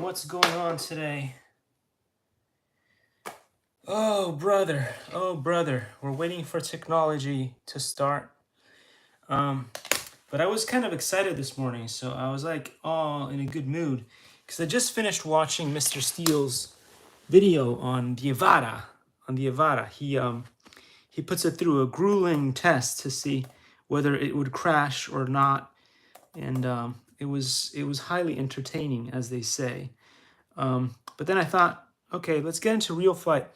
what's going on today? Oh, brother. Oh, brother. We're waiting for technology to start. But I was kind of excited this morning, so I was like, oh, in a good mood. Because I just finished watching Mr. Steele's video on the Avada. He puts it through a grueling test to see whether it would crash or not. And it was highly entertaining, as they say. But then I thought, okay, let's get into real flight.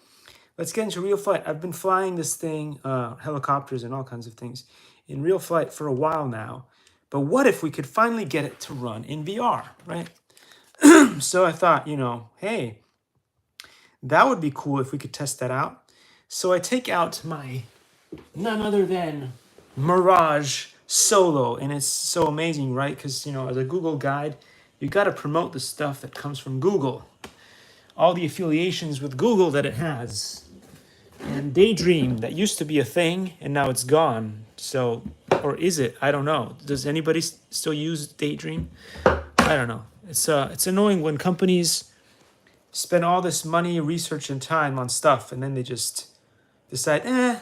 I've been flying this thing, helicopters and all kinds of things, in real flight for a while now. But what if we could finally get it to run in VR, right? So I thought, hey, that would be cool if we could test that out. So I take out my none other than Mirage Solo, and it's so amazing, right? Because, as a Google guide, you got to promote the stuff that comes from Google, all the affiliations with Google that it has. And Daydream, that used to be a thing, and now it's gone. So, or is it? I don't know. Does anybody still use Daydream? I don't know. It's annoying when companies spend all this money, research, and time on stuff, and then they just decide,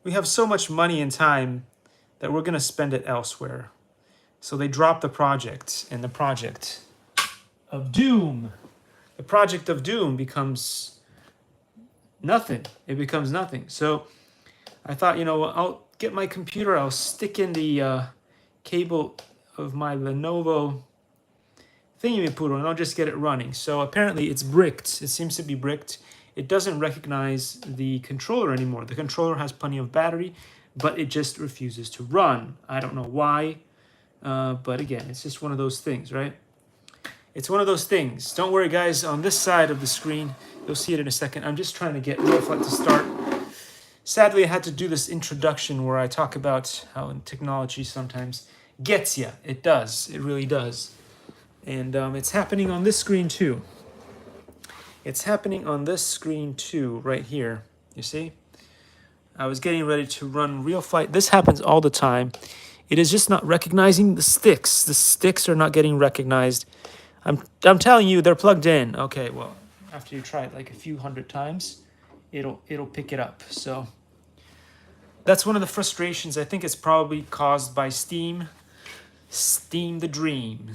we have so much money and time that we're gonna spend it elsewhere. So they drop the project, and the project of doom becomes nothing. It becomes nothing. So I thought, I'll get my computer, I'll stick in the cable of my Lenovo thingy-me-poodle, and I'll just get it running. So apparently it's bricked. It seems to be bricked. It doesn't recognize the controller anymore. The controller has plenty of battery, but it just refuses to run. I don't know why, but again, it's just one of those things, right? It's one of those things. Don't worry, guys. On this side of the screen, you'll see it in a second. I'm just trying to get real flight to start. Sadly, I had to do this introduction where I talk about how technology sometimes gets you. It does. It really does. And it's happening on this screen too. It's happening on this screen too, right here. You see? I was getting ready to run real flight. This happens all the time. It is just not recognizing the sticks. The sticks are not getting recognized. I'm telling you, they're plugged in. Okay, well, after you try it like a few hundred times, it'll pick it up. So that's one of the frustrations. I think it's probably caused by Steam. Steam the dream.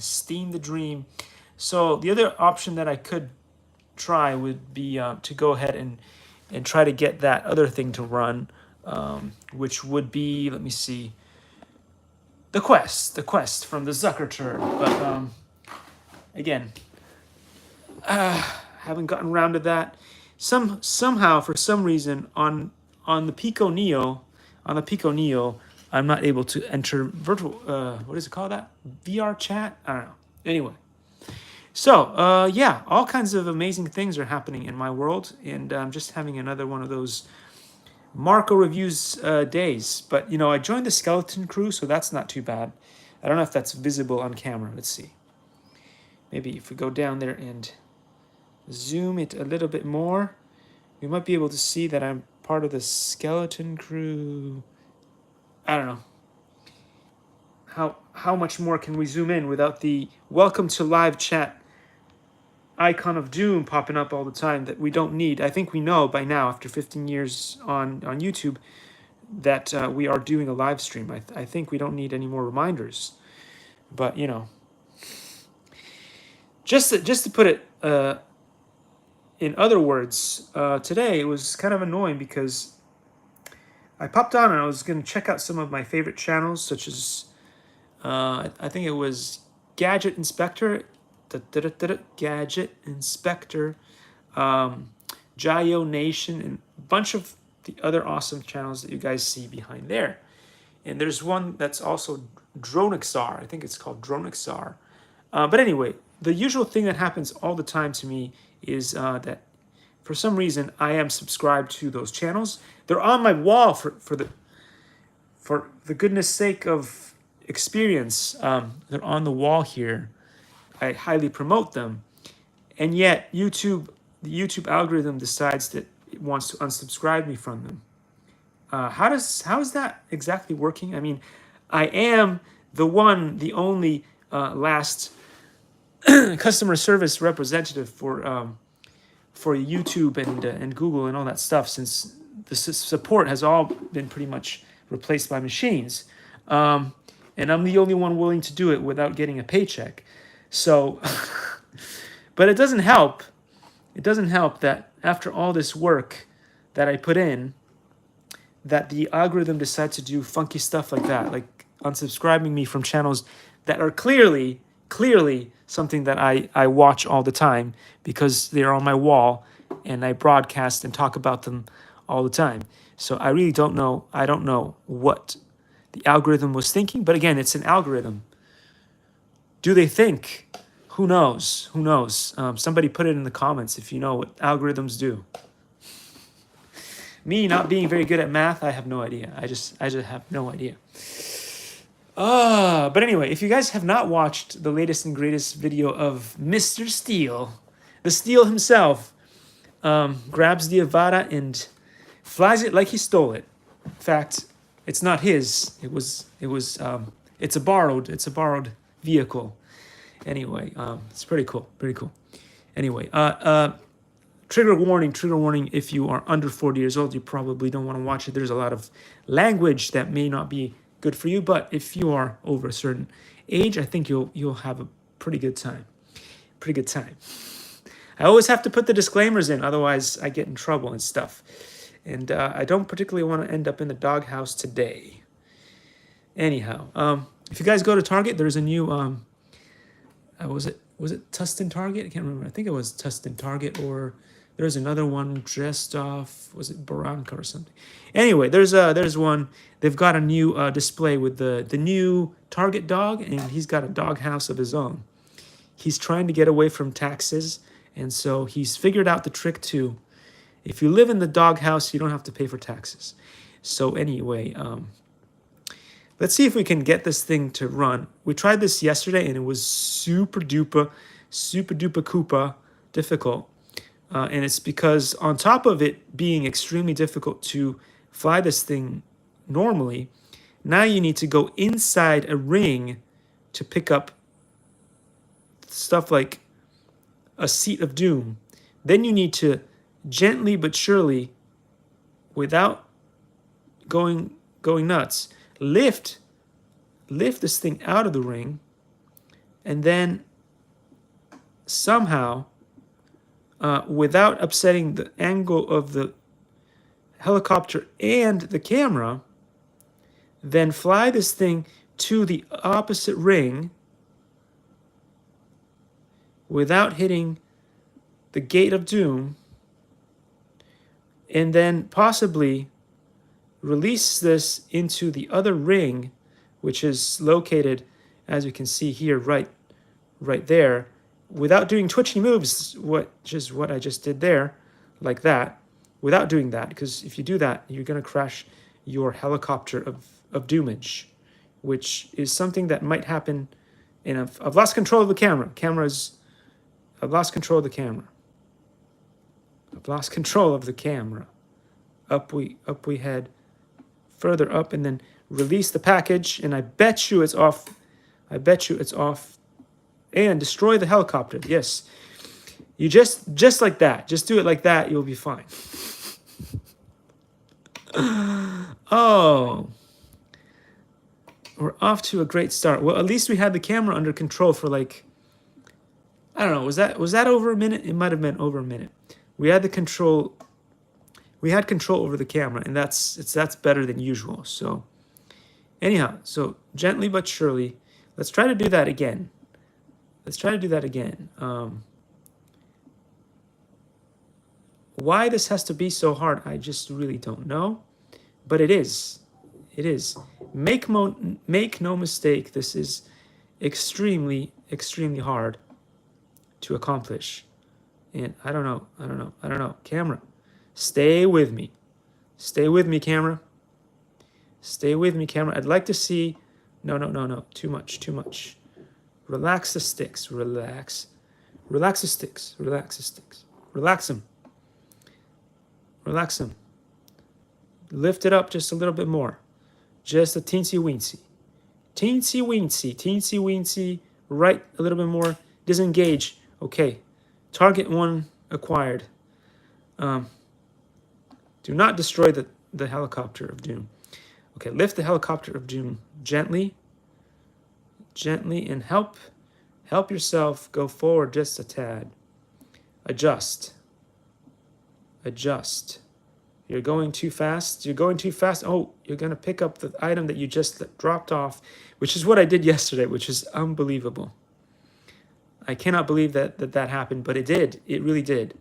So the other option that I could try would be to go ahead and try to get that other thing to run, which would be, let me see, the Quest from the Zucker turd. But again, haven't gotten around to that. Somehow, for some reason, on the Pico Neo, I'm not able to enter virtual. What is it called? That VR chat? I don't know. Anyway, so yeah, all kinds of amazing things are happening in my world, and I'm just having another one of those Marco reviews days. But I joined the skeleton crew, so that's not too bad. I don't know if that's visible on camera. Let's see. Maybe if we go down there and zoom it a little bit more, we might be able to see that I'm part of the skeleton crew. I don't know. How much more can we zoom in without the welcome to live chat icon of doom popping up all the time that we don't need? I think we know by now, after 15 years on YouTube, that we are doing a live stream. I think we don't need any more reminders. But, just to put it in other words, today it was kind of annoying because I popped on and I was going to check out some of my favorite channels, such as, I think it was Gadget Inspector, Gadget Inspector, Jayo Nation, and a bunch of the other awesome channels that you guys see behind there. And there's one that's also Dronixar. I think it's called Dronixar. But anyway, the usual thing that happens all the time to me is that for some reason I am subscribed to those channels. They're on my wall for the goodness sake of experience. They're on the wall here. I highly promote them, and yet the YouTube algorithm decides that it wants to unsubscribe me from them. How is that exactly working? I mean, I am the only last customer service representative for YouTube and Google and all that stuff, since the support has all been pretty much replaced by machines. And I'm the only one willing to do it without getting a paycheck. So, but it doesn't help. It doesn't help that after all this work that I put in, that the algorithm decides to do funky stuff like that, like unsubscribing me from channels that are clearly something that I watch all the time because they're on my wall and I broadcast and talk about them all the time. So I really don't know. I don't know what the algorithm was thinking, but again, it's an algorithm. Do they think? Who knows? Who knows? Somebody put it in the comments if you know what algorithms do. Me not being very good at math, I have no idea. I just have no idea. But anyway, if you guys have not watched the latest and greatest video of Mr. Steel, the Steel himself grabs the Avada and flies it like he stole it. In fact, it's not his. It's a borrowed vehicle. Anyway, it's pretty cool. Pretty cool. Anyway, trigger warning. If you are under 40 years old, you probably don't want to watch it. There's a lot of language that may not be good for you, but if you are over a certain age, I think you'll have a pretty good time. Pretty good time. I always have to put the disclaimers in, otherwise I get in trouble and stuff. And I don't particularly want to end up in the doghouse today. Anyhow, if you guys go to Target, there's a new was it Tustin Target? I can't remember. I think it was Tustin Target, or there's another one dressed off. Was it Barranca or something? Anyway, there's one. They've got a new display with the new Target dog, and he's got a doghouse of his own. He's trying to get away from taxes, and so he's figured out the trick too. If you live in the doghouse, you don't have to pay for taxes. So anyway, let's see if we can get this thing to run. We tried this yesterday, and it was super duper koopa difficult. And it's because on top of it being extremely difficult to fly this thing normally, now you need to go inside a ring to pick up stuff like a seat of doom. Then you need to gently but surely, without going nuts, lift this thing out of the ring, and then somehow, without upsetting the angle of the helicopter and the camera, then fly this thing to the opposite ring without hitting the gate of doom, and then possibly release this into the other ring, which is located, as you can see here, right there, without doing twitchy moves, which is what I just did there, like that, without doing that, because if you do that, you're going to crash your helicopter of doomage, which is something that might happen. And I've lost control of the camera. I've lost control of the camera. I've lost control of the camera. Up we head, further up, and then release the package, and I bet you it's off. I bet you it's off. And destroy the helicopter. Yes. You just like that. Just do it like that. You'll be fine. Oh. We're off to a great start. Well, at least we had the camera under control for like, I don't know, was that over a minute? It might have been over a minute. We had control over the camera, and that's better than usual. So anyhow, so gently but surely, let's try to do that again. Why this has to be so hard, I just really don't know. But it is. Make no mistake, this is extremely hard to accomplish. And I don't know. Camera, stay with me. Camera. Stay with me, camera. I'd like to see. No. Too much. Relax the sticks. Relax the sticks. Relax them. Lift it up just a little bit more. Just a teensy weensy. Right a little bit more. Disengage. Okay. Target 1 acquired. Do not destroy the helicopter of doom. Okay, lift the helicopter of doom gently. Gently, and help yourself go forward just a tad. Adjust. Adjust. You're going too fast. You're going too fast. Oh, you're going to pick up the item that you just dropped off, which is what I did yesterday, which is unbelievable. I cannot believe that happened, but it did. It really did.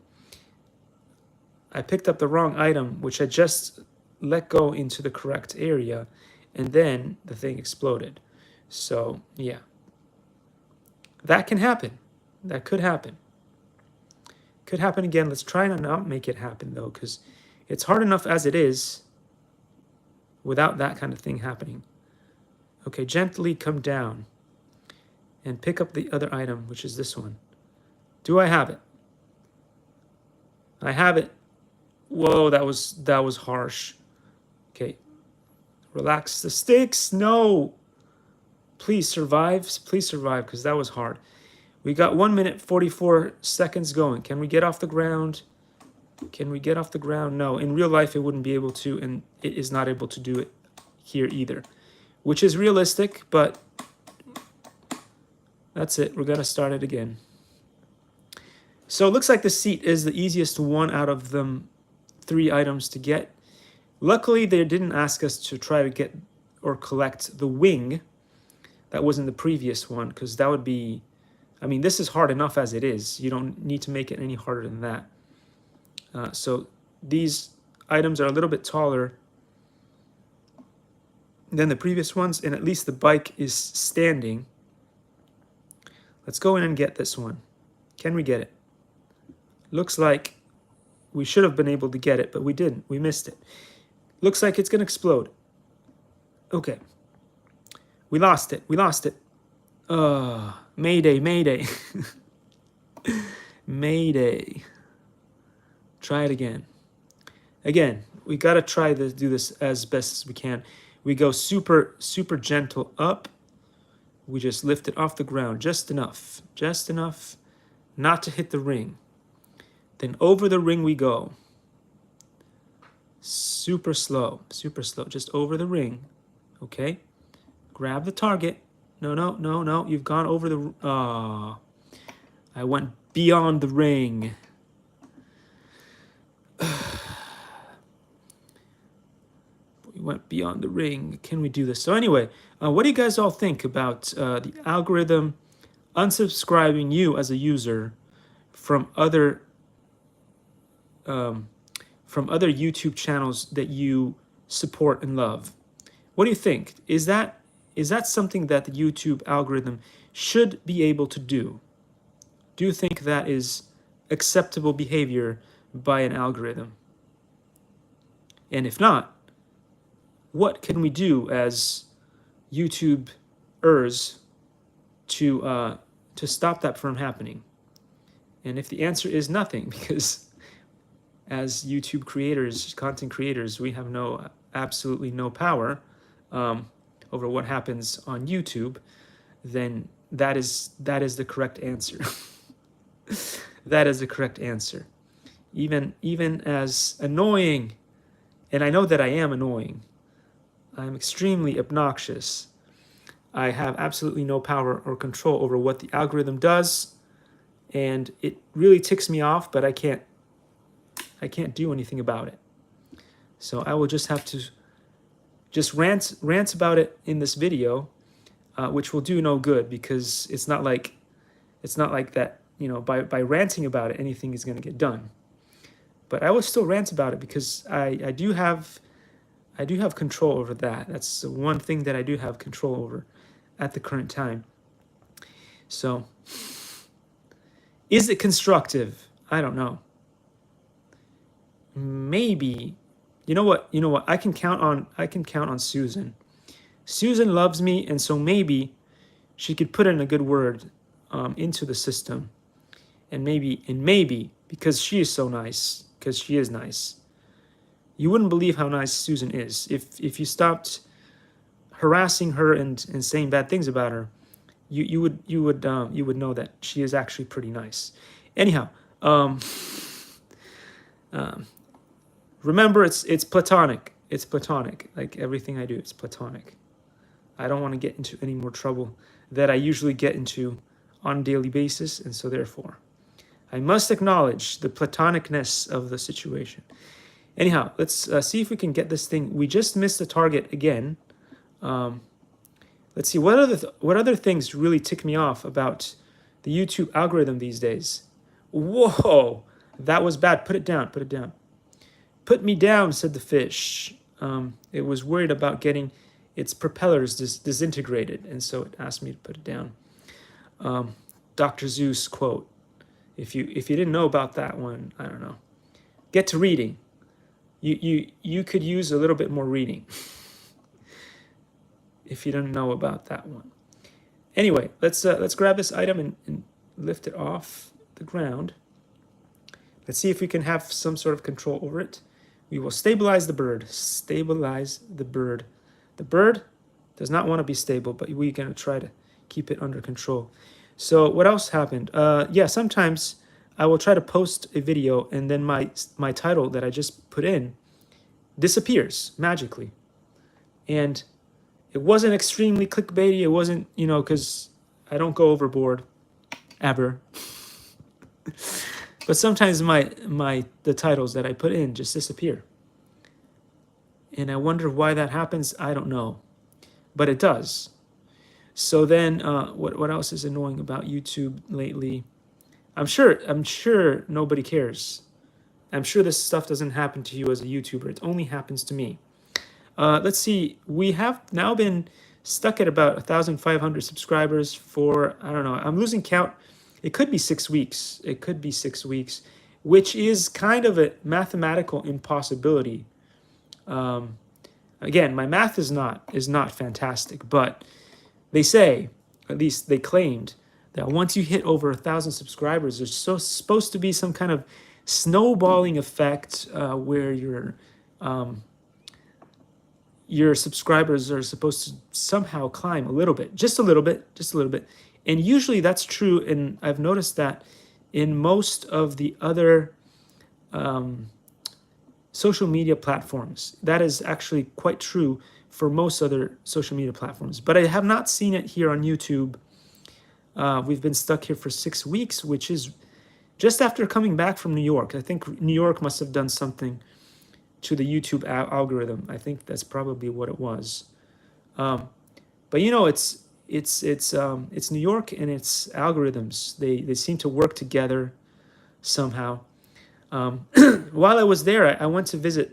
I picked up the wrong item, which I just let go into the correct area, and then the thing exploded. So, yeah. That can happen. That could happen. Could happen again. Let's try to not make it happen, though, because it's hard enough as it is without that kind of thing happening. Okay, gently come down and pick up the other item, which is this one. Do I have it? I have it. Whoa, that was harsh. Okay. Relax the stakes. No. Please survive. Please survive, because that was hard. We got 1 minute 44 seconds going. Can we get off the ground? Can we get off the ground? No. In real life, it wouldn't be able to, and it is not able to do it here either, which is realistic, but that's it. We're going to start it again. So it looks like the seat is the easiest one out of them 3 items to get. Luckily, they didn't ask us to try to get or collect the wing that was in the previous one, because that would be, I mean, this is hard enough as it is. You don't need to make it any harder than that. So these items are a little bit taller than the previous ones, and at least the bike is standing. Let's go in and get this one. Can we get it? Looks like we should have been able to get it, but we didn't. We missed it. Looks like it's going to explode. Okay. We lost it. We lost it. Mayday, mayday. Mayday. Try it again. Again, we got to try to do this as best as we can. We go super, super gentle up. We just lift it off the ground just enough not to hit the ring. Then over the ring we go. Super slow, just over the ring. Okay? Grab the target. No, you've gone over the... I went beyond the ring. We went beyond the ring. Can we do this? So anyway, what do you guys all think about the algorithm unsubscribing you as a user from other YouTube channels that you support and love? What do you think? Is that something that the YouTube algorithm should be able to do? Do you think that is acceptable behavior by an algorithm? And if not, what can we do as YouTubers to stop that from happening? And if the answer is nothing, because as YouTube creators, content creators, we have absolutely no power over what happens on YouTube, then that is the correct answer. That is the correct answer. Even as annoying, and I know that I am annoying, I'm extremely obnoxious, I have absolutely no power or control over what the algorithm does, and it really ticks me off, but I can't do anything about it. So I will just have to rant about it in this video, which will do no good, because it's not like that, you know, by ranting about it, anything is going to get done. But I will still rant about it because I do have control over that. That's the one thing that I do have control over at the current time. So, is it constructive? I don't know. Maybe. You know what? I can count on Susan. Susan loves me, and so maybe she could put in a good word into the system, and maybe because she is so nice, because she is nice. You wouldn't believe how nice Susan is if you stopped harassing her and saying bad things about her. you would know that she is actually pretty nice. Anyhow, um, um, remember it's platonic. It's platonic. Like everything I do, it's platonic. I don't want to get into any more trouble that I usually get into on a daily basis, and so therefore, I must acknowledge the platonicness of the situation. Anyhow, let's see if we can get this thing. We just missed the target again. Um, let's see what other things really tick me off about the YouTube algorithm these days. Whoa, that was bad. Put it down. Put it down. Put me down, said the fish. It was worried about getting its propellers disintegrated, and so it asked me to put it down. Dr. Zeus quote. If you didn't know about that one, I don't know. Get to reading. You could use a little bit more reading if you didn't know about that one. Anyway, let's grab this item and lift it off the ground. Let's see if we can have some sort of control over it. We will stabilize the bird. Stabilize the bird. The bird does not want to be stable, but we're going to try to keep it under control. So what else happened? Yeah, sometimes I will try to post a video and then my title that I just put in disappears magically. And it wasn't extremely clickbaity. It wasn't, because I don't go overboard ever. But sometimes the titles that I put in just disappear. And I wonder why that happens. I don't know. But it does. So then what else is annoying about YouTube lately? I'm sure nobody cares. I'm sure this stuff doesn't happen to you as a YouTuber. It only happens to me. Let's see. We have now been stuck at about 1,500 subscribers for, I don't know, I'm losing count. It could be 6 weeks. It could be 6 weeks, which is kind of a mathematical impossibility. Again, my math is not fantastic, but they say, at least they claimed, that once you hit over 1,000 subscribers, there's supposed to be some kind of snowballing effect where your subscribers are supposed to somehow climb a little bit, just a little bit. And usually that's true, and I've noticed that in most of the other social media platforms. That is actually quite true for most other social media platforms. But I have not seen it here on YouTube. We've been stuck here for 6 weeks, which is just after coming back from New York. I think New York must have done something to the YouTube algorithm. I think that's probably what it was. But it's New York and its algorithms. They seem to work together somehow. While I was there, I went to visit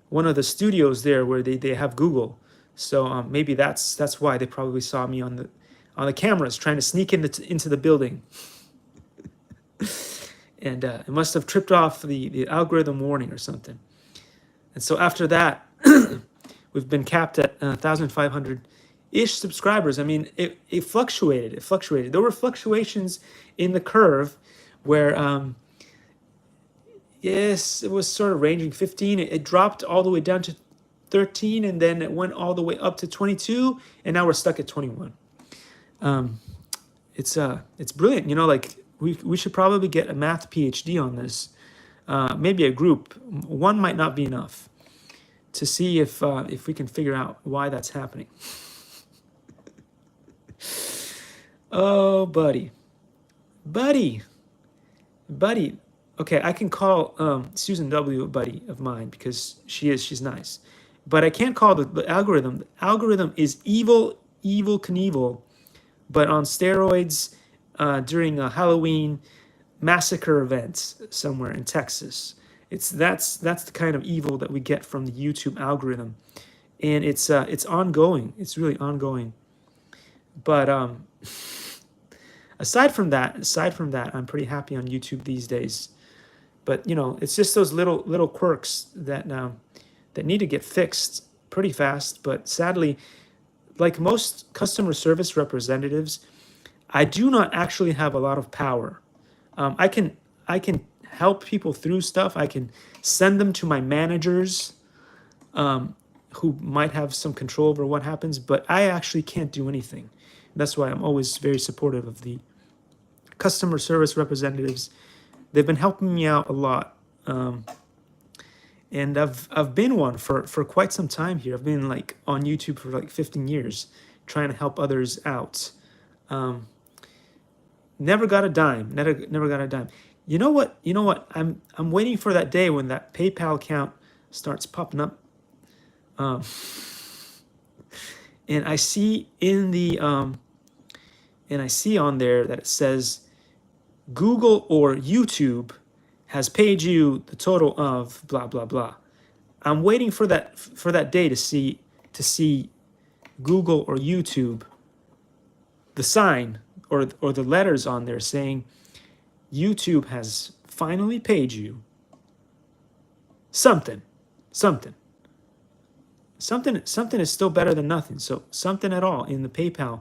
one of the studios there where they have Google. So maybe that's why they probably saw me on the cameras trying to sneak into the building. And it must have tripped off the algorithm warning or something. And so after that, we've been capped at 1,500-ish subscribers. I mean, it fluctuated. There were fluctuations in the curve where, yes, it was sort of ranging 15. It dropped all the way down to 13, and then it went all the way up to 22, and now we're stuck at 21. It's brilliant. Like we should probably get a math PhD on this. Maybe a group. One might not be enough to see if we can figure out why that's happening. Oh, buddy. Okay, I can call Susan W. a buddy of mine because she's nice. But I can't call the algorithm. The algorithm is evil Knievel, but on steroids during a Halloween massacre event somewhere in Texas. That's the kind of evil that we get from the YouTube algorithm, and it's ongoing. It's really ongoing. But aside from that, I'm pretty happy on YouTube these days. But it's just those little quirks that need to get fixed pretty fast. But sadly, like most customer service representatives, I do not actually have a lot of power. I can help people through stuff. I can send them to my managers, who might have some control over what happens, but I actually can't do anything. That's why I'm always very supportive of the customer service representatives. They've been helping me out a lot. And I've been one for quite some time here. I've been like on YouTube for like 15 years trying to help others out. Never got a dime. Never got a dime. You know what? You know what? I'm waiting for that day when that PayPal account starts popping up. And I see in the and I see on there that it says Google or YouTube has paid you the total of blah blah blah. I'm waiting for that day to see Google or YouTube, the sign or the letters on there saying YouTube has finally paid you something. Something is still better than nothing. So something at all in the PayPal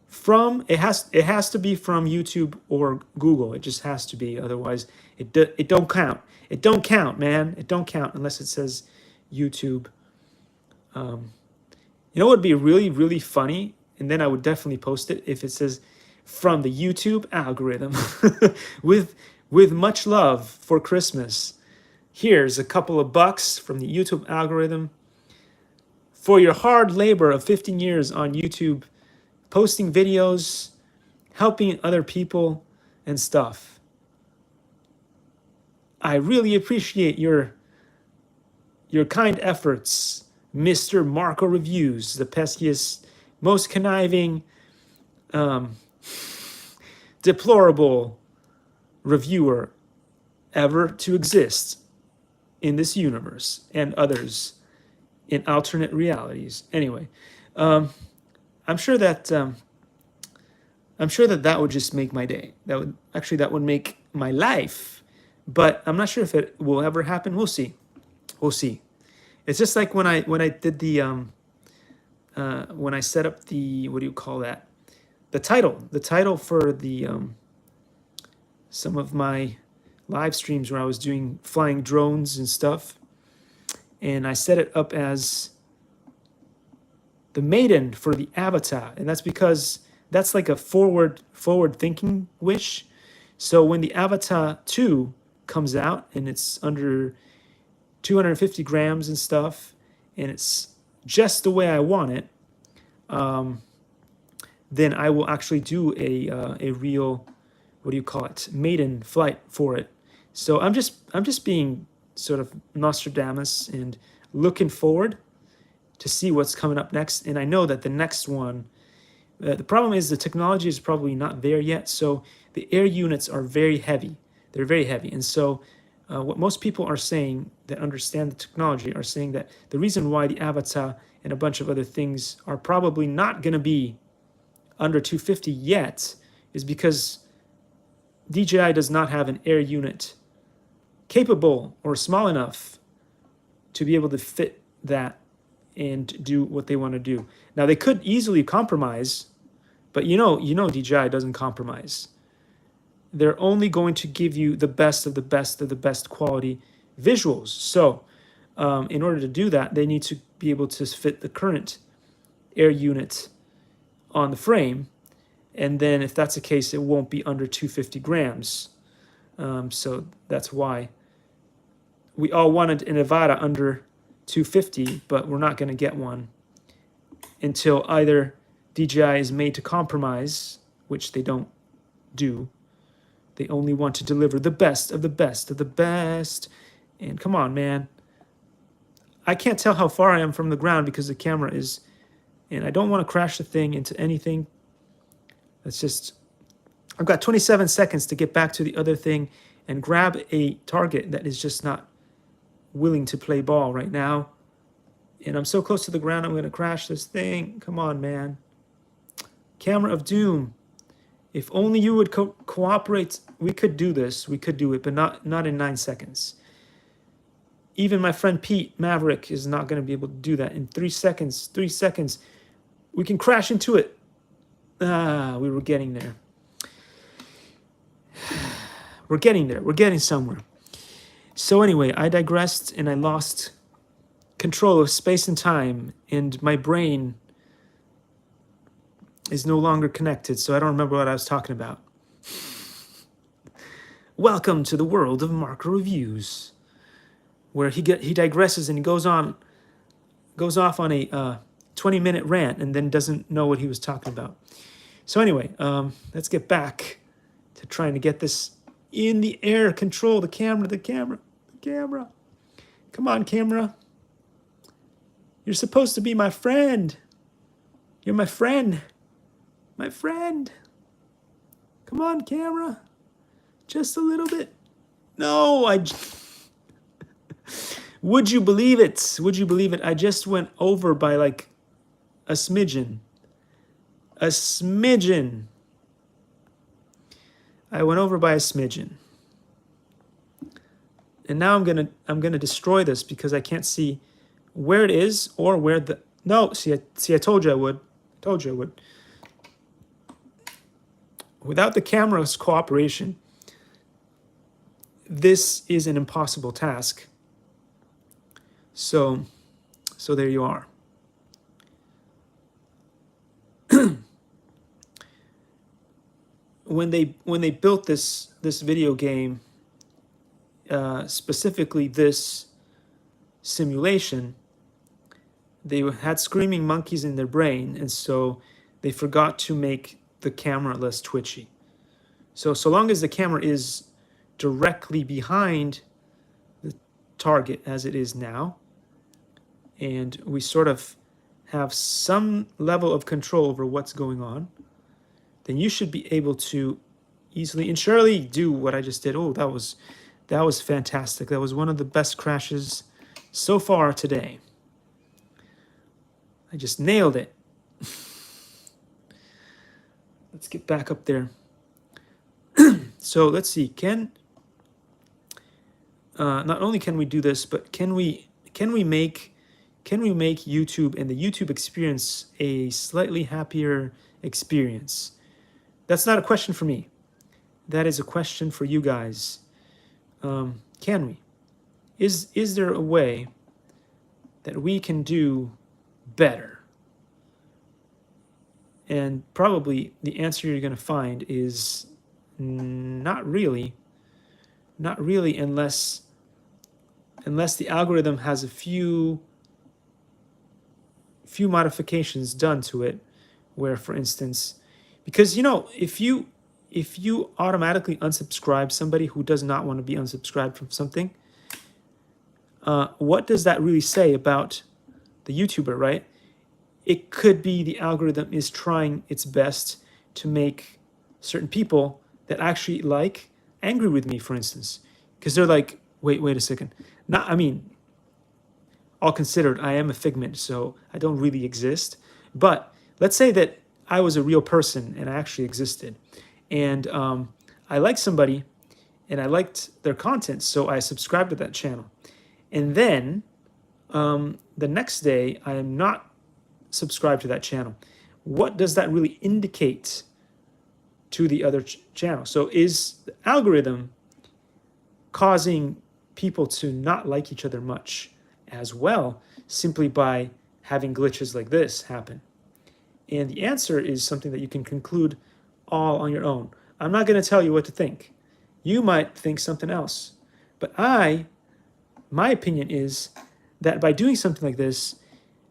from it has to be from YouTube or Google. It just has to be. Otherwise, it don't count. It don't count, man. It don't count unless it says YouTube. You know what would be really, really funny? And then I would definitely post it if it says from the YouTube algorithm with much love for Christmas. Here's a couple of bucks from the YouTube algorithm for your hard labor of 15 years on YouTube, posting videos, helping other people and stuff. I really appreciate your kind efforts, Mr. Marco Reviews, the peskiest, most conniving, deplorable reviewer ever to exist in this universe and others in alternate realities. Anyway, I'm sure that that would just make my day. That would make my life. But I'm not sure if it will ever happen. We'll see. We'll see. It's just like when I did the when I set up the, what do you call that? The title for the some of my live streams where I was doing flying drones and stuff, and I set it up as the maiden for the avatar, and that's because that's like a forward thinking wish. So when the Avatar 2 comes out and it's under 250 grams and stuff, and it's just the way I want it, then I will actually do a real, what do you call it, maiden flight for it. So I'm just being sort of Nostradamus and looking forward to see what's coming up next. And I know that the next one, the problem is the technology is probably not there yet. So the air units are very heavy. They're very heavy. And so what most people are saying that understand the technology are saying that the reason why the Avatar and a bunch of other things are probably not going to be under 250 yet is because DJI does not have an air unit capable or small enough to be able to fit that and do what they want to do. Now they could easily compromise, but you know DJI doesn't compromise. They're only going to give you the best of the best of the best quality visuals. So in order to do that, they need to be able to fit the current air unit on the frame. And then if that's the case, it won't be under 250 grams. So that's why we all wanted an Nevada under 250, but we're not going to get one until either DJI is made to compromise, which they don't do. They only want to deliver the best of the best of the best. And come on, man. I can't tell how far I am from the ground because the camera is, and I don't want to crash the thing into anything. That's just, I've got 27 seconds to get back to the other thing and grab a target that is just not willing to play ball right now. And I'm so close to the ground, I'm going to crash this thing. Come on, man. Camera of doom. If only you would cooperate, we could do this. We could do it, but not in 9 seconds. Even my friend Pete Maverick is not going to be able to do that in 3 seconds. 3 seconds. We can crash into it. We were getting there. We're getting there. We're getting somewhere. So anyway, I digressed and I lost control of space and time, and my brain is no longer connected, so I don't remember what I was talking about. Welcome to the world of Marco Reviews, where he digresses and he goes off on a 20-minute rant and then doesn't know what he was talking about. So anyway, let's get back to trying to get this in the air. Control the camera. Come on, camera. You're supposed to be my friend. You're my friend. My friend. Come on, camera. Just a little bit. No, would you believe it? Would you believe it? I just went over by like a smidgen. A smidgen. I went over by a smidgen. And now I'm gonna destroy this because I can't see where it is or where the no. See, I told you I would. Told you I would. Without the camera's cooperation, this is an impossible task. So there you are. When they built this video game, specifically this simulation, they had screaming monkeys in their brain, and so they forgot to make the camera less twitchy. So long as the camera is directly behind the target as it is now, and we sort of have some level of control over what's going on, then you should be able to easily and surely do what I just did. Oh, that was fantastic. That was one of the best crashes so far today. I just nailed it. Let's get back up there. So let's see. Not only can we do this, but can we make YouTube and the YouTube experience a slightly happier experience? That's not a question for me. That is a question for you guys. Can we? Is there a way that we can do better? And probably the answer you're going to find is not really. Not really, unless the algorithm has a few modifications done to it, where, for instance, because if you automatically unsubscribe somebody who does not want to be unsubscribed from something, what does that really say about the YouTuber, right? It could be the algorithm is trying its best to make certain people that actually like angry with me, for instance, because they're like, wait a second. All considered, I am a figment, so I don't really exist. But let's say that I was a real person and I actually existed, and I liked somebody and I liked their content, so I subscribed to that channel. And then the next day, I am not subscribed to that channel. What does that really indicate to the other channel? So is the algorithm causing people to not like each other much as well, simply by having glitches like this happen? And the answer is something that you can conclude all on your own. I'm not going to tell you what to think. You might think something else. But my opinion is that by doing something like this,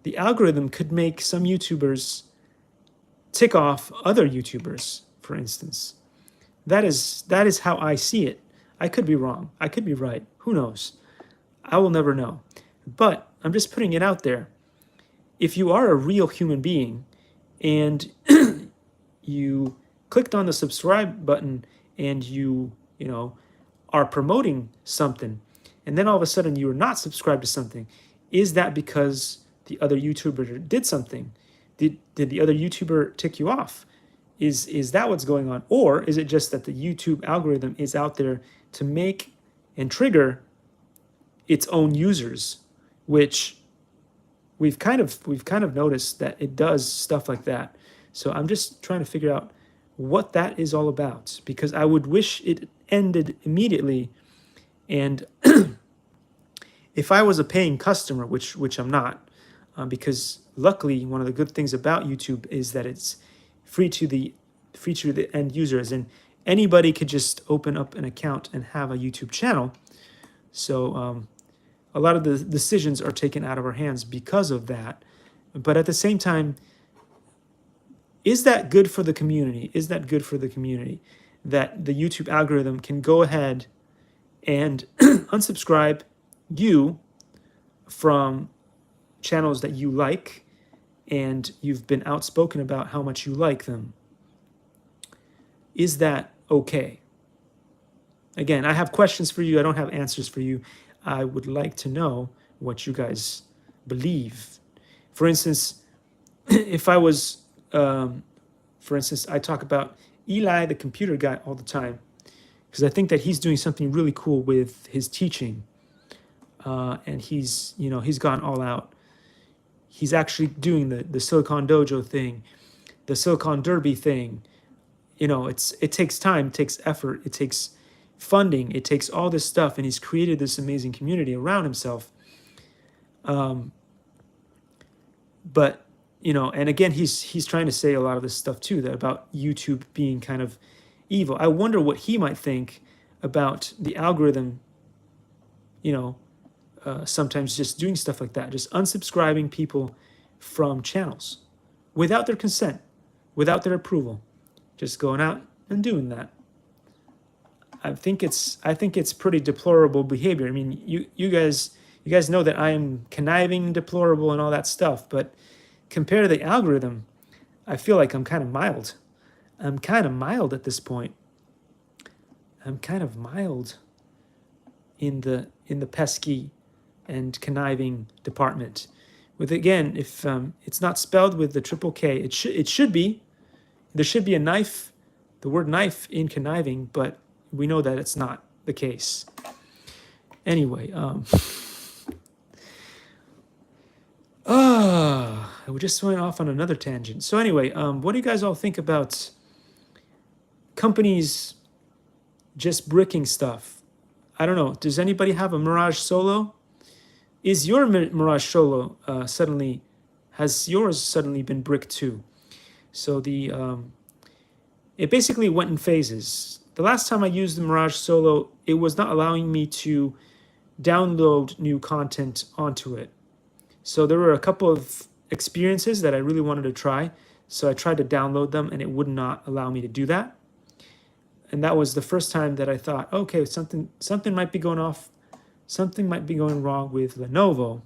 the algorithm could make some YouTubers tick off other YouTubers, for instance. That is how I see it. I could be wrong. I could be right. Who knows? I will never know. But I'm just putting it out there. If you are a real human being and you clicked on the subscribe button and you are promoting something, and then all of a sudden you are not subscribed to something, is that because the other YouTuber did something? Did the other YouTuber tick you off? Is that what's going on? Or is it just that the YouTube algorithm is out there to make and trigger its own users, which we've kind of noticed that it does stuff like that. So I'm just trying to figure out what that is all about, because I would wish it ended immediately and if I was a paying customer, which I'm not, because luckily one of the good things about YouTube is that it's free to the end users, and anybody could just open up an account and have a YouTube channel. So a lot of the decisions are taken out of our hands because of that. But at the same time, is that good for the community? Is that good for the community that the YouTube algorithm can go ahead and unsubscribe you from channels that you like and you've been outspoken about how much you like them? Is that okay? Again, I have questions for you. I don't have answers for you. I would like to know what you guys believe. For instance, if I was, for instance, I talk about Eli, the computer guy, all the time, because I think that he's doing something really cool with his teaching. And he's gone all out. He's actually doing the Silicon Dojo thing, the Silicon Derby thing. It takes time, it takes effort, it takes funding, it takes all this stuff, and he's created this amazing community around himself. But and again, he's trying to say a lot of this stuff too, that about YouTube being kind of evil. I wonder what he might think about the algorithm. Sometimes just doing stuff like that, just unsubscribing people from channels without their consent, without their approval, just going out and doing that. I think it's pretty deplorable behavior. I mean, you guys know that I am conniving, deplorable, and all that stuff, but compared to the algorithm, I feel like I'm kind of mild. I'm kind of mild at this point. I'm kind of mild in the pesky and conniving department. With, again, if it's not spelled with the triple K, it should be. There should be a knife, the word knife, in conniving, but we know that it's not the case. Anyway, we just went off on another tangent. So anyway, what do you guys all think about companies just bricking stuff? I don't know. Does anybody have a Mirage Solo? Is your Mirage Solo has yours suddenly been bricked too? So it basically went in phases. The last time I used the Mirage Solo, it was not allowing me to download new content onto it. So there were a couple of experiences that I really wanted to try. So I tried to download them and it would not allow me to do that. And that was the first time that I thought, okay, something might be going off. Something might be going wrong with Lenovo.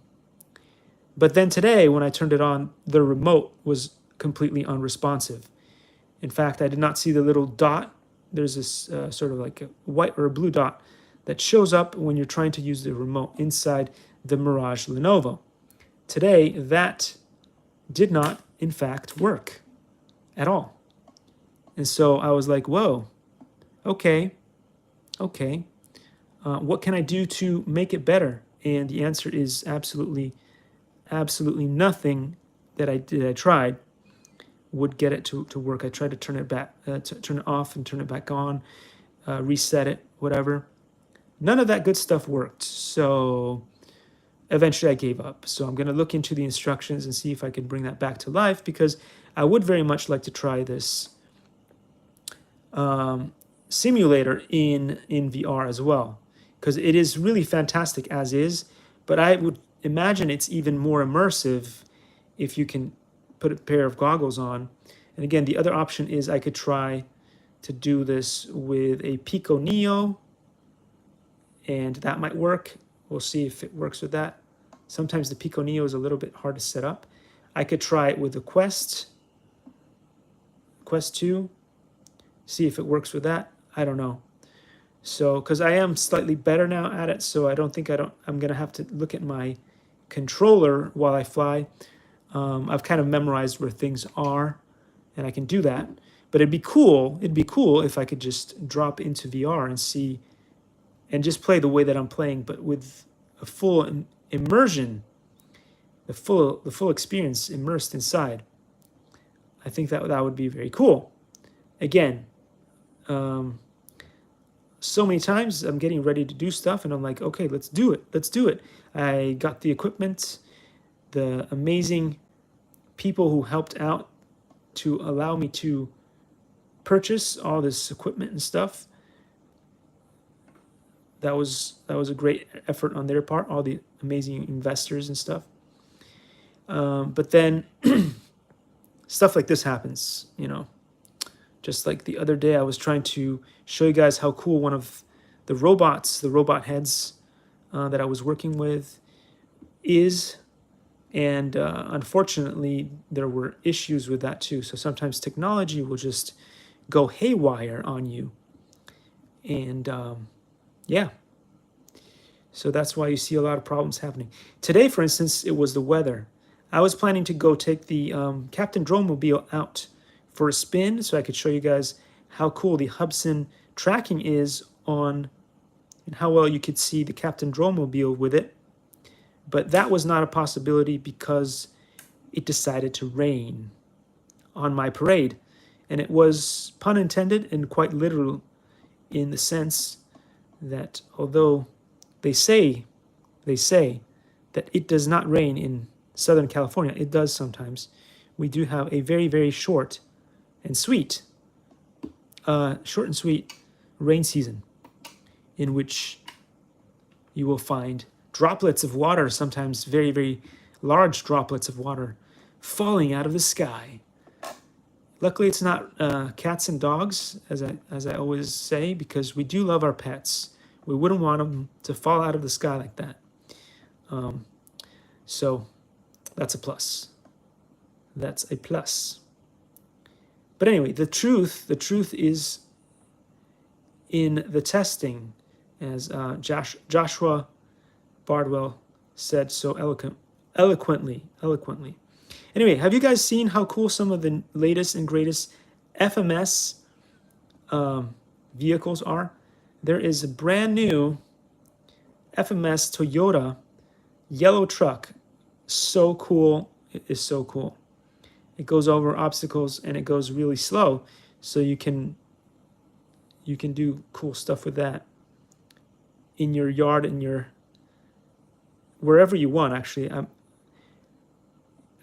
But then today, when I turned it on, the remote was completely unresponsive. In fact, I did not see the little dot. There's this sort of like a white or a blue dot that shows up when you're trying to use the remote inside the Mirage Lenovo. Today, that did not, in fact, work at all. And so I was like, whoa, okay. What can I do to make it better? And the answer is absolutely nothing that I tried would get it to work. I tried to turn it back, turn it off and turn it back on, reset it, whatever. None of that good stuff worked. So eventually I gave up. So I'm going to look into the instructions and see if I can bring that back to life, because I would very much like to try this simulator in VR as well, because it is really fantastic as is, but I would imagine it's even more immersive if you can put a pair of goggles on. And again, the other option is I could try to do this with a Pico Neo, and that might work. We'll see if it works with that. Sometimes the Pico Neo is a little bit hard to set up. I could try it with the Quest 2, see if it works with that. I don't know. So, because I am slightly better now at it, so I don't think I'm going to have to look at my controller while I fly. I've kind of memorized where things are, and I can do that. But it'd be cool if I could just drop into VR and see, and just play the way that I'm playing, but with a full immersion, the full experience immersed inside. I think that would be very cool. Again, so many times I'm getting ready to do stuff and I'm like, okay, let's do it. Let's do it. I got the equipment, the amazing people who helped out to allow me to purchase all this equipment and stuff. That was a great effort on their part, all the amazing investors and stuff. But then stuff like this happens, you know. Just like the other day, I was trying to show you guys how cool one of the robots, the robot heads that I was working with is. And unfortunately, there were issues with that too. So sometimes technology will just go haywire on you. And yeah, so that's why you see a lot of problems happening. Today, for instance, it was the weather. I was planning to go take the Captain Dromobile out for a spin so I could show you guys how cool the Hubsan tracking is on and how well you could see the Captain Dromobile with it. But that was not a possibility because it decided to rain on my parade. And it was, pun intended, and quite literal in the sense that although they say that it does not rain in Southern California, it does sometimes. We do have a very, very short and sweet rain season in which you will find droplets of water, sometimes very, very large droplets of water falling out of the sky. Luckily, it's not cats and dogs, as I always say, because we do love our pets. We wouldn't want them to fall out of the sky like that. So that's a plus. That's a plus. But anyway, the truth is in the testing, as Joshua Bardwell said so eloquently. Anyway, have you guys seen how cool some of the latest and greatest FMS vehicles are? There is a brand new FMS Toyota yellow truck. So cool. It is so cool. It goes over obstacles and it goes really slow. So you can do cool stuff with that in your yard, in your wherever you want. Actually,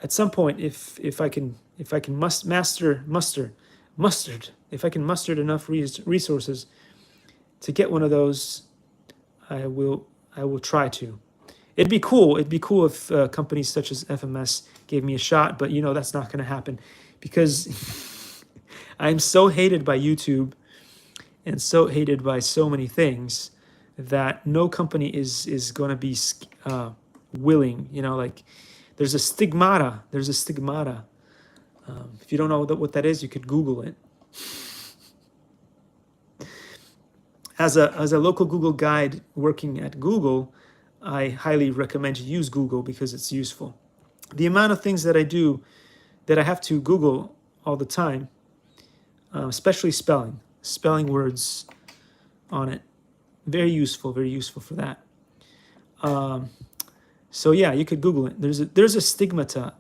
at some point, if I can muster enough resources to get one of those, I will try to. It'd be cool if companies such as FMS gave me a shot, but you know that's not going to happen because I'm so hated by YouTube and so hated by so many things that no company is going to be willing. You know, like there's a stigmata. If you don't know what that is, you could Google it. As a local Google guide working at Google, I highly recommend you use Google because it's useful. The amount of things that I do that I have to Google all the time, especially spelling words on it, very useful for that. So yeah, you could Google it. There's a stigmata,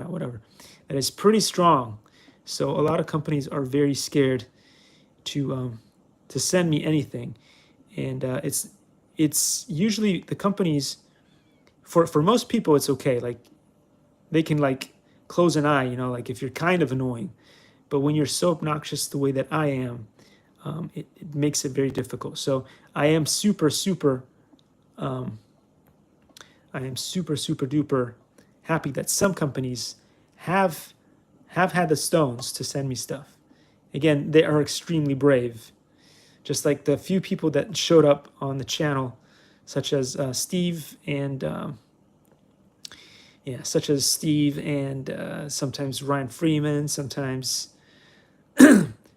whatever, that is pretty strong. So a lot of companies are very scared to send me anything, and it's usually the companies. For most people, it's okay. Like they can like close an eye, you know, like if you're kind of annoying. But when you're so obnoxious the way that I am, it makes it very difficult. So I am super duper happy that some companies have had the stones to send me stuff. Again, they are extremely brave. Just like the few people that showed up on the channel, such as Steve and sometimes Ryan Freeman, sometimes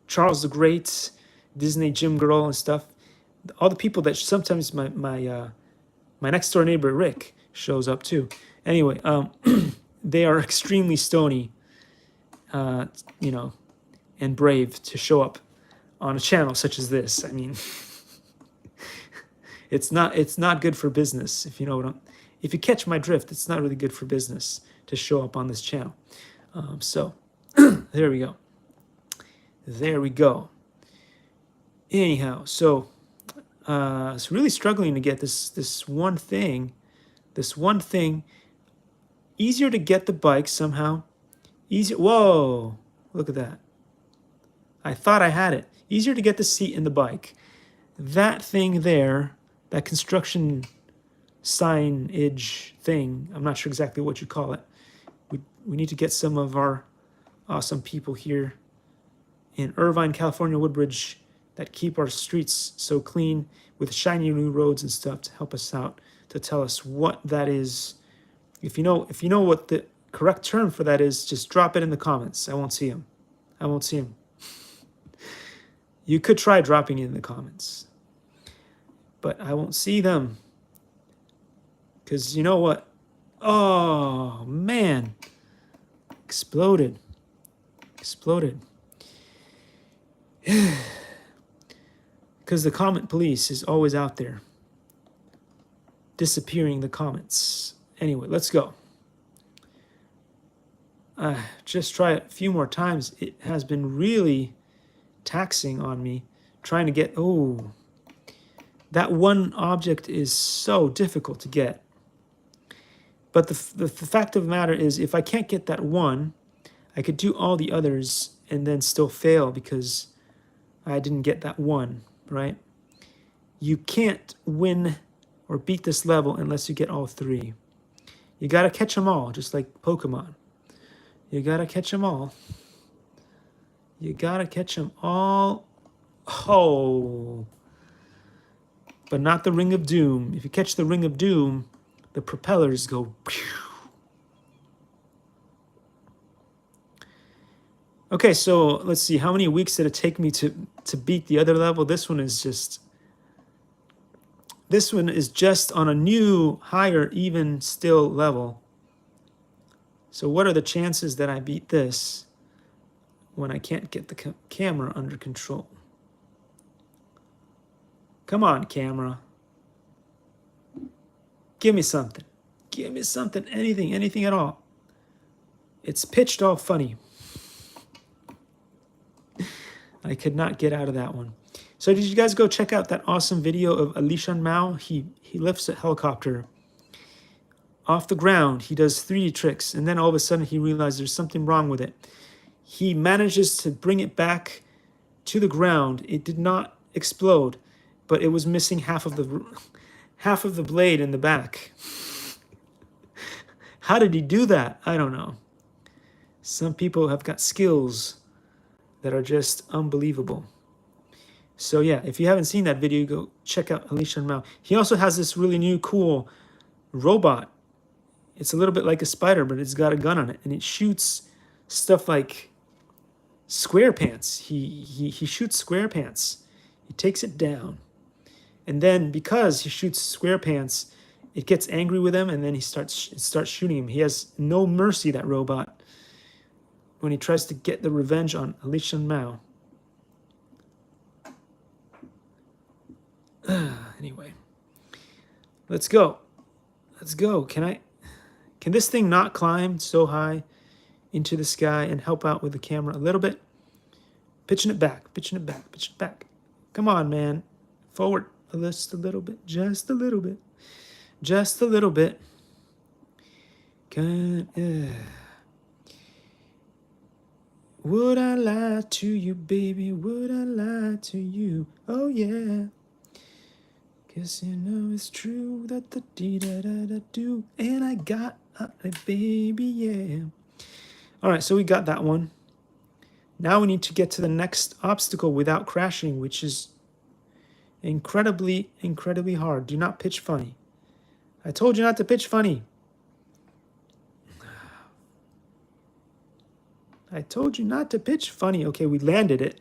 Charles the Great, Disney Jim Girl and stuff. All the people that sometimes my next door neighbor Rick shows up too. Anyway, they are extremely stony, you know, and brave to show up on a channel such as this. I mean, it's not good for business, if you know if you catch my drift. It's not really good for business to show up on this channel. So there we go. Anyhow, so it's really struggling to get this one thing. Easier to get the bike somehow. Easier. Whoa! Look at that. I thought I had it. Easier to get the seat in the bike. That thing there, that construction signage thing, I'm not sure exactly what you call it. We need to get some of our awesome people here in Irvine, California, Woodbridge, that keep our streets so clean with shiny new roads and stuff to help us out, to tell us what that is. If you know what the correct term for that is, just drop it in the comments. I won't see them. I won't see them. You could try dropping it in the comments, but I won't see them. Because you know what? Oh, man. Exploded. Because the comment police is always out there, disappearing the comments. Anyway, let's go. Just try it a few more times. It has been really taxing on me trying to get, oh, that one object is so difficult to get. But the fact of the matter is, if I can't get that one, I could do all the others and then still fail because I didn't get that one, right? You can't win or beat this level unless you get all three. You gotta catch them all, just like Pokemon. You gotta catch them all. You gotta catch them all. Oh. But not the Ring of Doom. If you catch the Ring of Doom, the propellers go. Okay, so let's see. How many weeks did it take me to beat the other level? This one is just on a new, higher, even still level. So what are the chances that I beat this when I can't get the camera under control? Come on, camera. Give me something. Give me something, anything at all. It's pitched all funny. I could not get out of that one. So did you guys go check out that awesome video of Alishan Mao? He lifts a helicopter off the ground. He does 3D tricks, and then all of a sudden he realizes there's something wrong with it. He manages to bring it back to the ground. It did not explode, but it was missing half of the blade in the back. How did he do that? I don't know. Some people have got skills that are just unbelievable. So yeah, if you haven't seen that video, go check out Alishan Mao. He also has this really new cool robot. It's a little bit like a spider, but it's got a gun on it, and it shoots stuff like SquarePants. He shoots SquarePants. He takes it down, and then because he shoots SquarePants, it gets angry with him, and then it starts shooting him. He has no mercy, that robot, when he tries to get the revenge on Alishan Mao. Anyway, let's go. Can this thing not climb so high into the sky and help out with the camera a little bit? Pitching it back. Come on, man. Forward just a little bit. Just a little bit. Would I lie to you, baby? Would I lie to you? Oh, yeah. Guess you know it's true that the dee-da-da-da-do. And I got a baby, yeah. All right, so we got that one. Now we need to get to the next obstacle without crashing, which is incredibly hard. Do not pitch funny. I told you not to pitch funny. I told you not to pitch funny. Okay, we landed it.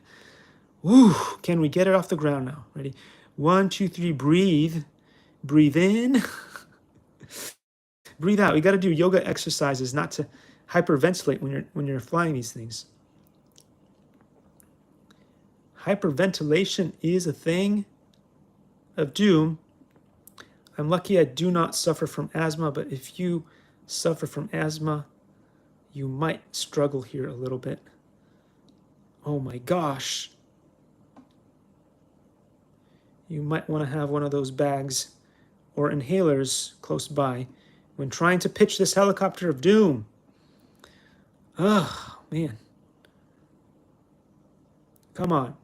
Woo! Can we get it off the ground now? Ready? 1, 2, 3, breathe. Breathe in. Breathe out. We got to do yoga exercises not to hyperventilate when you're flying these things. Hyperventilation is a thing of doom. I'm lucky I do not suffer from asthma, but if you suffer from asthma, you might struggle here a little bit. Oh my gosh. You might want to have one of those bags or inhalers close by when trying to pitch this helicopter of doom. Oh, man. Come on.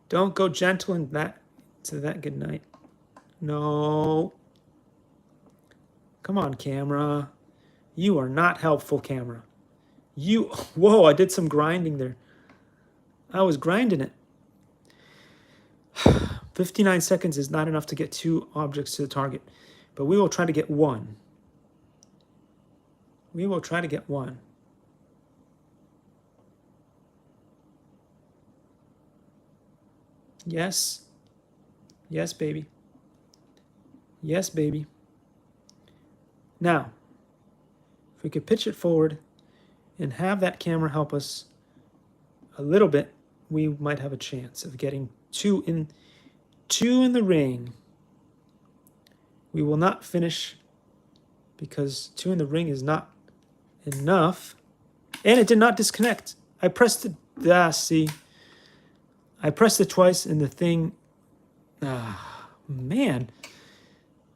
Don't go gentle in that to that good night. No. Come on, camera. You are not helpful, camera. Whoa, I did some grinding there. I was grinding it. 59 seconds is not enough to get 2 objects to the target, but we will try to get 1. We will try to get 1. Yes. Yes, baby. Yes, baby. Now, if we could pitch it forward and have that camera help us a little bit, we might have a chance of getting 2 in the ring. We will not finish because 2 in the ring is not enough. And it did not disconnect. I pressed it. See. I pressed it twice and the thing. Man.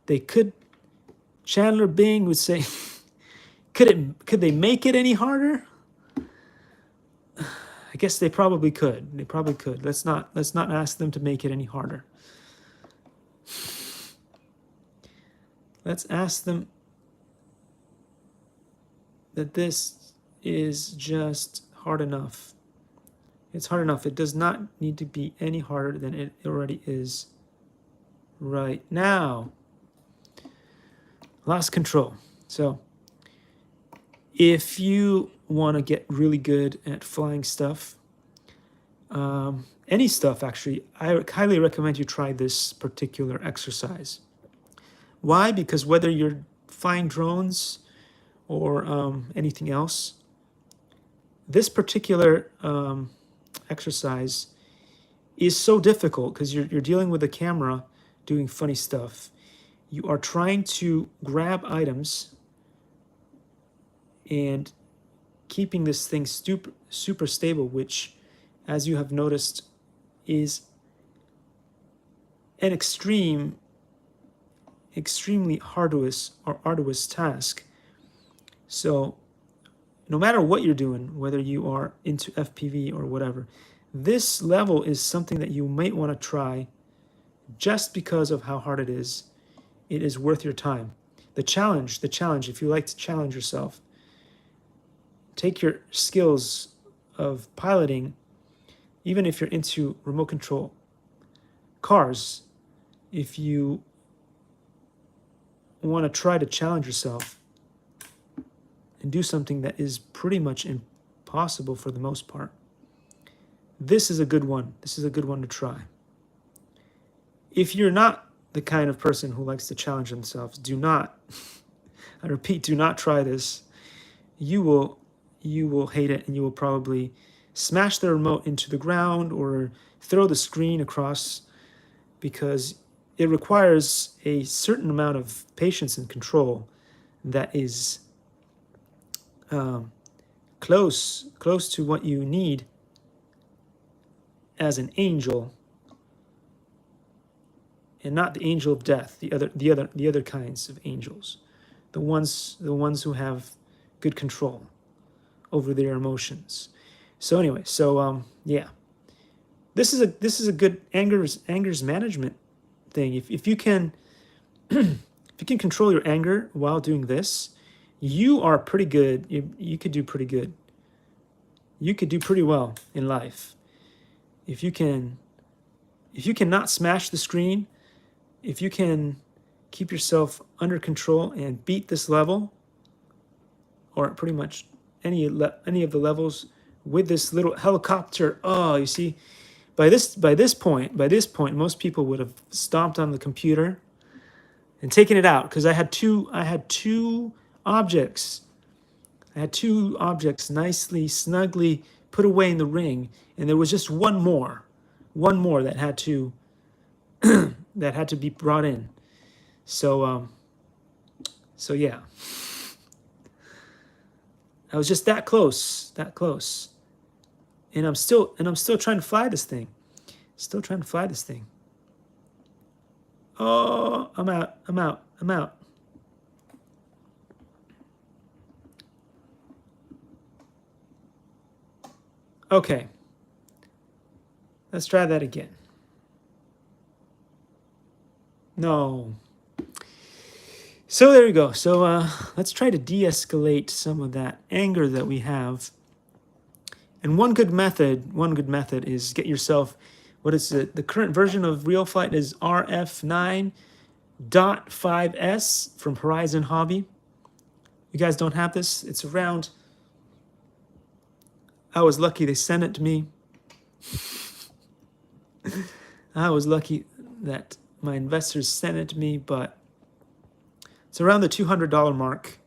They could. Chandler Bing would say, could they make it any harder? I guess they probably could. They probably could. Let's not ask them to make it any harder. Let's ask them that this is just hard enough. It's hard enough. It does not need to be any harder than it already is right now. Lost control. So if you want to get really good at flying stuff, any stuff actually, I highly recommend you try this particular exercise. Why? Because whether you're flying drones or anything else, this particular exercise is so difficult because you're dealing with a camera doing funny stuff. You are trying to grab items and keeping this thing super stable, which, as you have noticed, is an extremely arduous task. So no matter what you're doing, whether you are into FPV or whatever, this level is something that you might want to try just because of how hard it is. It is worth your time. The challenge, if you like to challenge yourself, take your skills of piloting, even if you're into remote control cars, if you want to try to challenge yourself and do something that is pretty much impossible for the most part, this is a good one. This is a good one to try. If you're not the kind of person who likes to challenge themselves, do not, I repeat, do not try this. You will hate it, and you will probably smash the remote into the ground or throw the screen across, because it requires a certain amount of patience and control that is close to what you need as an angel, and not the angel of death, the other kinds of angels, the ones who have good control over their emotions. So anyway, yeah, this is a good angers management thing. If you can if you can control your anger while doing this, you are pretty good. You could do pretty good. You could do pretty well in life. If you can not smash the screen, if you can keep yourself under control and beat this level, or pretty much any of the levels with this little helicopter. Oh, you see, by this point, most people would have stomped on the computer and taken it out, because I had two objects. I had 2 objects nicely, snugly put away in the ring, and there was just one more that had to be brought in. So yeah, I was just that close, and I'm still trying to fly this thing. Still trying to fly this thing. Oh, I'm out. I'm out. I'm out. Okay. Let's try that again. No. So there we go. So let's try to de-escalate some of that anger that we have. And one good method is get yourself, what is it? The current version of RealFlight is RF9.5S from Horizon Hobby. You guys don't have this? It's around. I was lucky they sent it to me. I was lucky that my investors sent it to me, but it's around the $200 mark.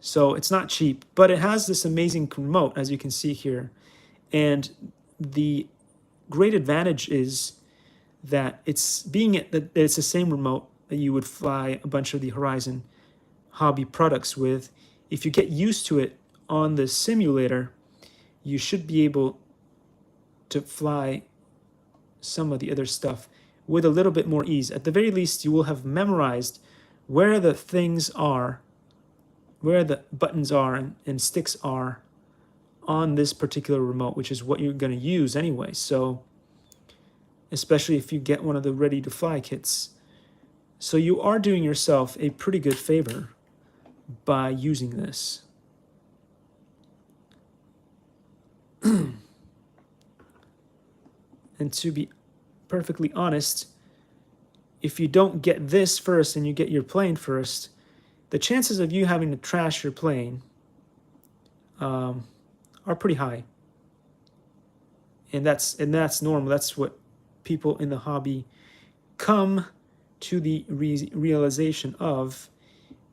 So it's not cheap, but it has this amazing remote, as you can see here. And the great advantage is that it's the same remote that you would fly a bunch of the Horizon Hobby products with. If you get used to it on the simulator, you should be able to fly some of the other stuff with a little bit more ease. At the very least, you will have memorized where the things are, where the buttons are and sticks are on this particular remote, which is what you're going to use anyway. So especially if you get one of the ready to fly kits. So you are doing yourself a pretty good favor by using this. And to be perfectly honest, if you don't get this first and you get your plane first, the chances of you having to trash your plane are pretty high. And that's normal. That's what people in the hobby come to the realization of,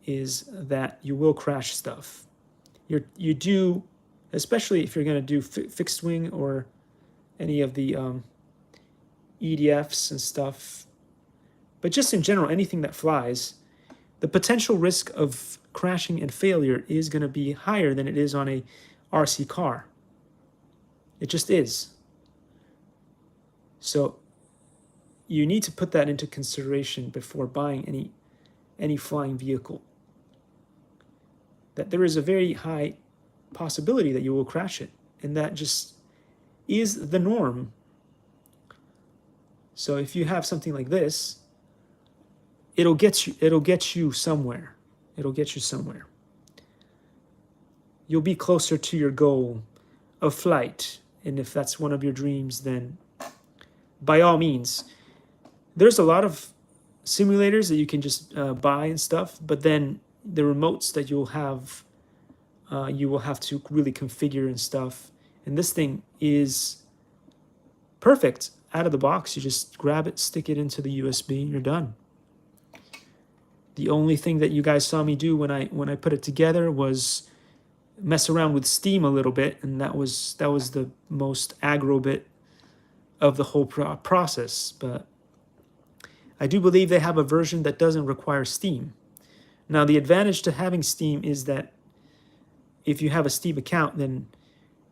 is that you will crash stuff. You do, especially if you're going to do fixed wing or any of the EDFs and stuff. But just in general, anything that flies, the potential risk of crashing and failure is going to be higher than it is on a RC car. It just is. So you need to put that into consideration before buying any flying vehicle. That there is a very high possibility that you will crash it, and that just is the norm. So if you have something like this, it'll get you somewhere. It'll get you somewhere. You'll be closer to your goal of flight. And if that's one of your dreams, then by all means. There's a lot of simulators that you can just buy and stuff, but then the remotes that you'll have, you will have to really configure and stuff. And this thing is perfect out of the box. You just grab it, stick it into the USB, and you're done. The only thing that you guys saw me do when I put it together was mess around with Steam a little bit, and that was the most aggro bit of the whole process. But I do believe they have a version that doesn't require Steam. Now, the advantage to having Steam is that if you have a Steam account, then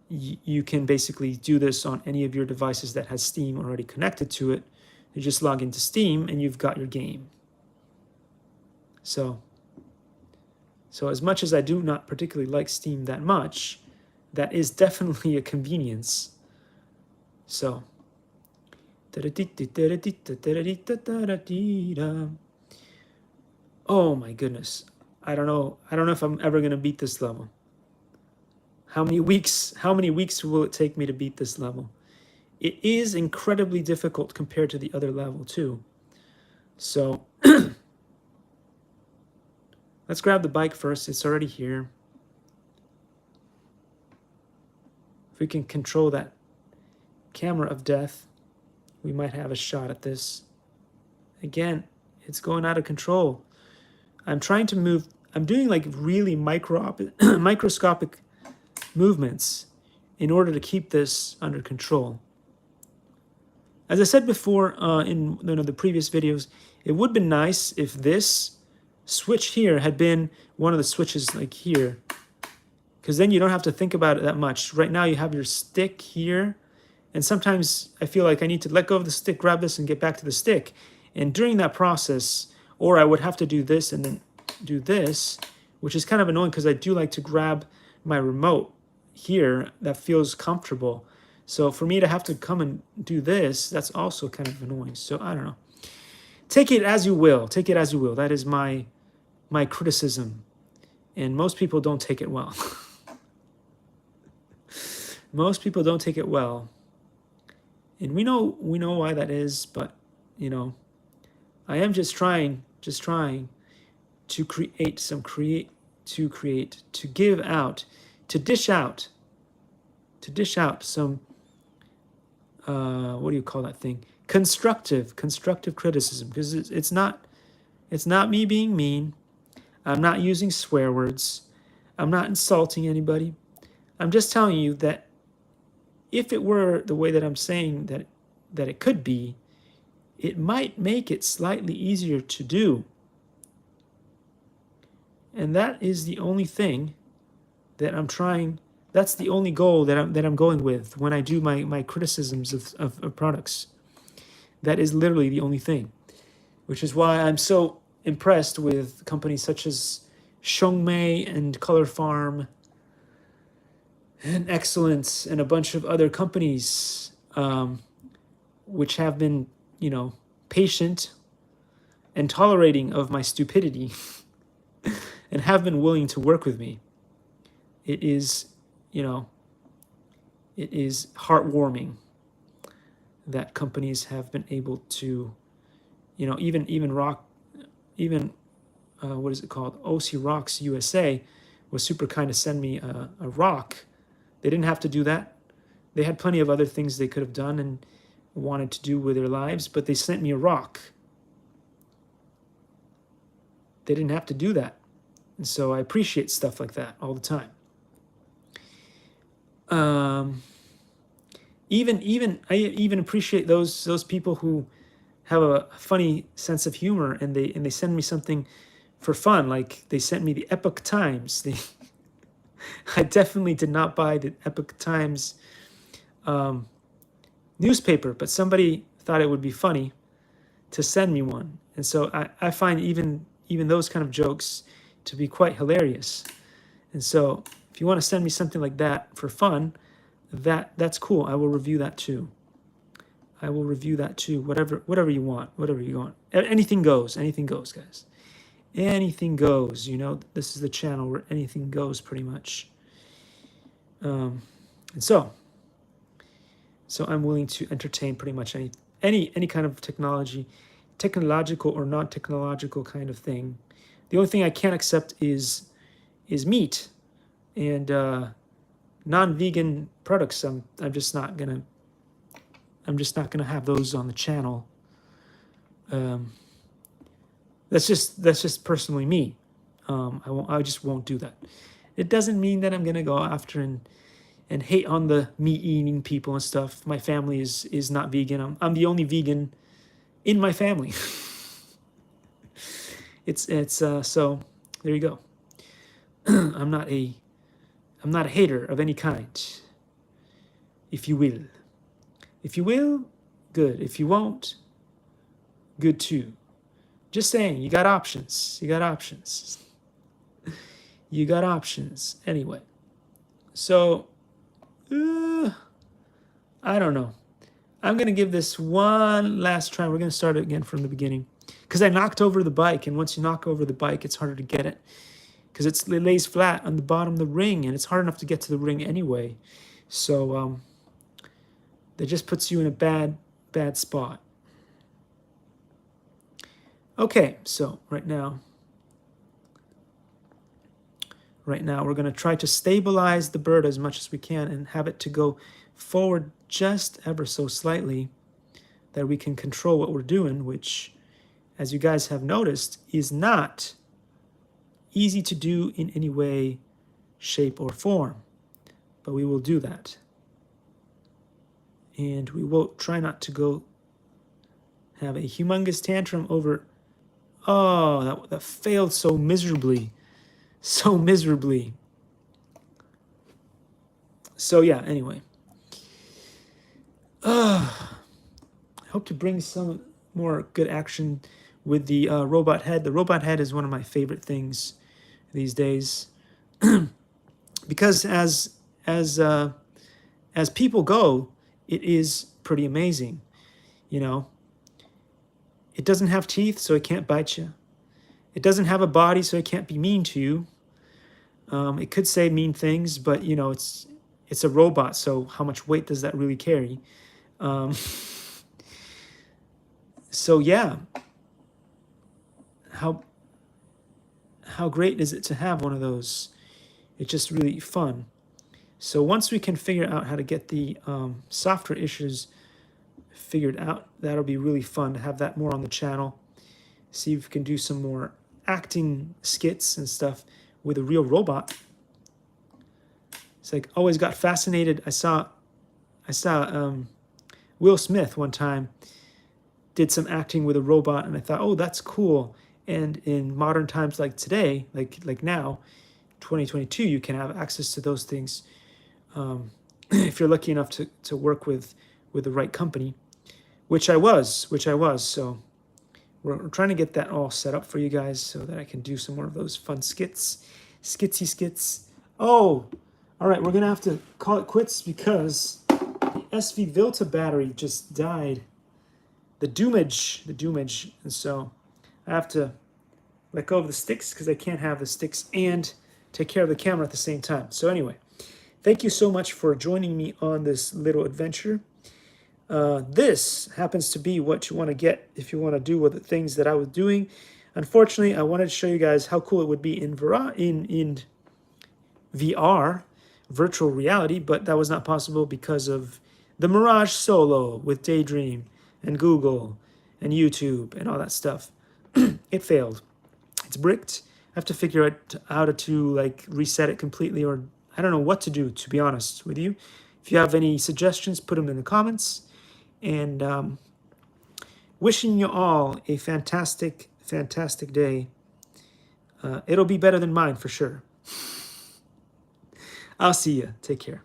you can basically do this on any of your devices that has Steam already connected to it. You just log into Steam and you've got your game. So as much as I do not particularly like Steam that much, that is definitely a convenience. So oh my goodness. I don't know if I'm ever going to beat this level. How many weeks will it take me to beat this level? It is incredibly difficult compared to the other level too. So let's grab the bike first. It's already here. If we can control that camera of death, we might have a shot at this. Again, it's going out of control. I'm trying to move. I'm doing like really microscopic movements in order to keep this under control. As I said before in one of the previous videos, it would have been nice if this switch here had been one of the switches like here, because then you don't have to think about it that much. Right now you have your stick here And sometimes I feel like I need to let go of the stick, grab this, and get back to the stick. And during that process, or I would have to do this and then do this, which is kind of annoying because I do like to grab my remote here. That feels comfortable. So for me to have to come and do this, that's also kind of annoying. So I don't know. Take it as you will. Take it as you will. That is my criticism. And most people don't take it well. Most people don't take it well. And we know why that is, but you know, I am just trying to create to give out, to dish out some what do you call that thing? Constructive criticism, because it's not me being mean. I'm not using swear words. I'm not insulting anybody. I'm just telling you that if it were the way that I'm saying that it could be, it might make it slightly easier to do. And that is the only thing that I'm trying. That's the only goal that I'm going with when I do my criticisms of products. That is literally the only thing, which is why I'm so impressed with companies such as Xiongmei and Color Farm and Excellence and a bunch of other companies, which have been, you know, patient and tolerating of my stupidity and have been willing to work with me. It is, you know, it is heartwarming that companies have been able to, you know, even what is it called? OC Rocks USA was super kind to send me a rock. They didn't have to do that. They had plenty of other things they could have done and wanted to do with their lives, but they sent me a rock. They didn't have to do that. And so I appreciate stuff like that all the time. I even appreciate those people who have a funny sense of humor and they send me something for fun. Like they sent me the Epoch Times. I definitely did not buy the Epoch Times newspaper, but somebody thought it would be funny to send me one. And so I find even those kind of jokes to be quite hilarious. And so if you want to send me something like that for fun, that's cool. I will review that too. Whatever you want. Anything goes, guys. Anything goes. You know, this is the channel where anything goes pretty much. And so I'm willing to entertain pretty much any kind of technological or non-technological kind of thing. The only thing I can't accept is meat and non-vegan products. I'm just not gonna have those on the channel. That's just personally me. I just won't do that. It doesn't mean that I'm gonna go after and hate on the meat-eating people and stuff. My family is not vegan. I'm the only vegan in my family. It's so there you go. I'm not a hater of any kind. If you will, good. If you won't, good too. Just saying, you got options. You got options anyway. So I don't know. I'm gonna give this one last try. We're gonna start it again from the beginning because I knocked over the bike, and once you knock over the bike, it's harder to get it because it lays flat on the bottom of the ring, and it's hard enough to get to the ring anyway. So that just puts you in a bad spot. Okay, so right now we're going to try to stabilize the bird as much as we can and have it to go forward just ever so slightly that we can control what we're doing, which, as you guys have noticed, is not easy to do in any way, shape, or form. But we will do that. And we will try not to go have a humongous tantrum over, oh, that failed so miserably. So miserably. So yeah, anyway. I hope to bring some more good action with the robot head. The robot head is one of my favorite things these days, because as people go, it is pretty amazing. You know, it doesn't have teeth, so it can't bite you. It doesn't have a body, so it can't be mean to you. It could say mean things, but you know, it's a robot, so how much weight does that really carry? Um, so yeah, how great is it to have one of those? It's just really fun. So once we can figure out how to get the software issues figured out, that'll be really fun to have that more on the channel. See if we can do some more acting skits and stuff with a real robot. It's like always got fascinated. I saw Will Smith one time did some acting with a robot, and I thought, oh, that's cool. And in modern times like today, like now, 2022, you can have access to those things if you're lucky enough to work with the right company, which I was. So we're trying to get that all set up for you guys so that I can do some more of those fun skitsy skits. Oh, all right, we're gonna have to call it quits because the SV Vilta battery just died. The Doomage, and so I have to let go of the sticks because I can't have the sticks and take care of the camera at the same time. So anyway, thank you so much for joining me on this little adventure. This happens to be what you want to get if you want to do with the things that I was doing. Unfortunately, I wanted to show you guys how cool it would be in VR, virtual reality, but that was not possible because of the Mirage Solo with Daydream and Google and YouTube and all that stuff. It failed. It's bricked. I have to figure out how to like reset it completely, or I don't know what to do, to be honest with you. If you have any suggestions, put them in the comments. And wishing you all a fantastic, fantastic day. It'll be better than mine for sure. I'll see you. Take care.